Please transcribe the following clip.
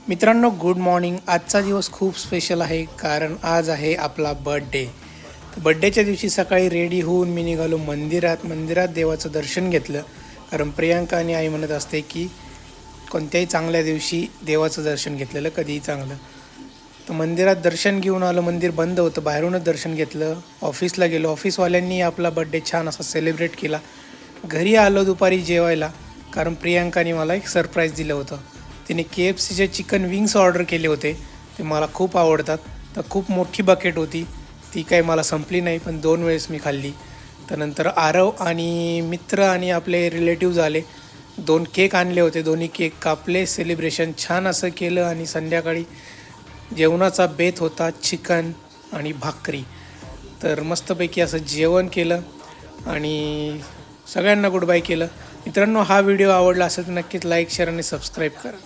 मित्रांनो good morning. आजचा दिवस खूप स्पेशल आहे कारण आज आहे आपला बर्थडे। बर्थडेच्या दिवशी सकाळी रेडी होऊन मी निघालो मंदिरात देवाचं दर्शन घेतलं। कारण प्रियांका आणि आई म्हणत असते की कोणत्याही चांगल्या दिवशी देवाचं दर्शन घेतलेलं कधीही चांगलं। तर मंदिरात दर्शन घेऊन आलो, मंदिर बंद होतं, बाहेरूनच दर्शन घेतलं। ऑफिसला गेलो, ऑफिसवाल्यांनी आपला बर्थडे छान असा सेलिब्रेट केला। घरी आलो दुपारी जेवायला कारण प्रियांकाने मला एक सरप्राईज दिलं होतं। तिने KFCचे चिकन विंग्स ऑर्डर केले होते, ते मला खूप आवडतात। तर खूप मोठी बकेट होती, ती काही मला संपली नाही, पण 2 वेळेस मी खाल्ली। त्यानंतर आरव आणि मित्र आणि आपले रिलेटिव्ज आले, 2 केक आणले होते, दोन्ही केक कापले, सेलिब्रेशन छान असं केलं। आणि संध्याकाळी जेवणाचा बेत होता चिकन आणि भाकरी। तर मस्तपैकी असं जेवण केलं आणि सगळ्यांना गुड बाय केलं। मित्रांनो, हा व्हिडिओ आवडला असेल तर नक्कीच लाईक, शेअर आणि सबस्क्राईब करा।